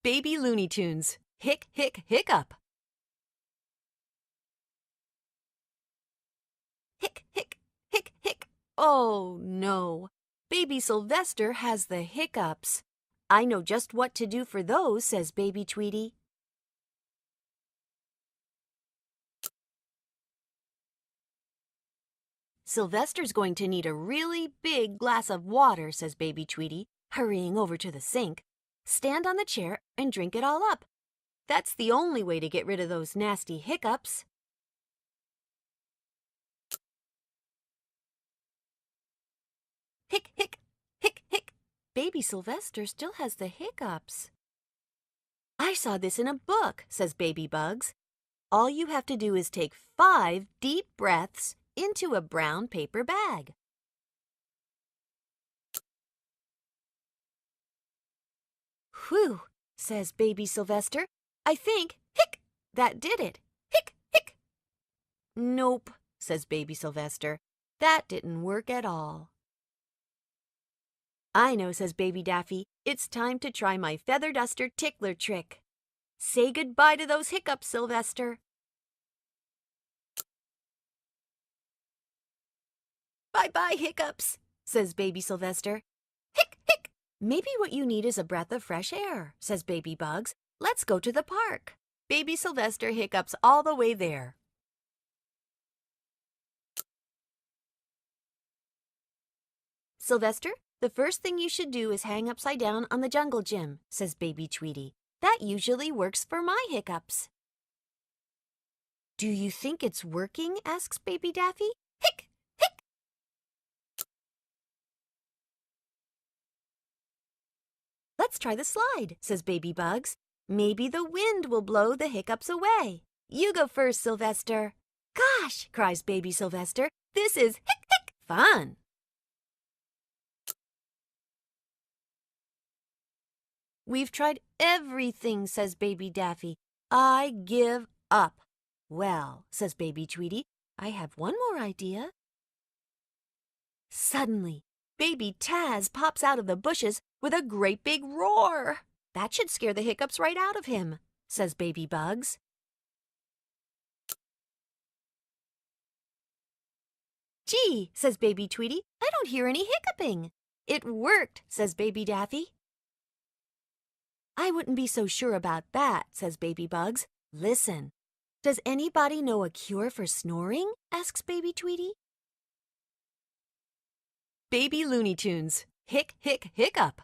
Baby Looney Tunes, Hic, Hic, Hiccup. Hic, hic, hic, hic. Oh, no. Baby Sylvester has the hiccups. I know just what to do for those, says Baby Tweety. Sylvester's going to need a really big glass of water, says Baby Tweety, hurrying over to the sink. Stand on the chair and drink it all up. That's the only way to get rid of those nasty hiccups. Hic, hic, hic, hic. Baby Sylvester still has the hiccups. I saw this in a book, says Baby Bugs. All you have to do is take 5 deep breaths into a brown paper bag. Whew, says Baby Sylvester. I think, hic, that did it. Hic, hic. Nope, says Baby Sylvester. That didn't work at all. I know, says Baby Daffy. It's time to try my feather duster tickler trick. Say goodbye to those hiccups, Sylvester. Bye-bye, hiccups, says Baby Sylvester. Hic, hic. Maybe what you need is a breath of fresh air, says Baby Bugs. Let's go to the park. Baby Sylvester hiccups all the way there. Sylvester, the first thing you should do is hang upside down on the jungle gym, says Baby Tweety. That usually works for my hiccups. Do you think it's working? Asks Baby Daffy. Hic, hic. Let's try the slide, says Baby Bugs. Maybe the wind will blow the hiccups away. You go first, Sylvester. Gosh, cries Baby Sylvester. This is hic, hic fun. We've tried everything, says Baby Daffy. I give up. Well, says Baby Tweety, I have one more idea. Suddenly, Baby Taz pops out of the bushes with a great big roar. That should scare the hiccups right out of him, says Baby Bugs. Gee, says Baby Tweety, I don't hear any hiccuping. It worked, says Baby Daffy. I wouldn't be so sure about that, says Baby Bugs. Listen. Does anybody know a cure for snoring? Asks Baby Tweety. Baby Looney Tunes, Hic, Hic, Hiccup.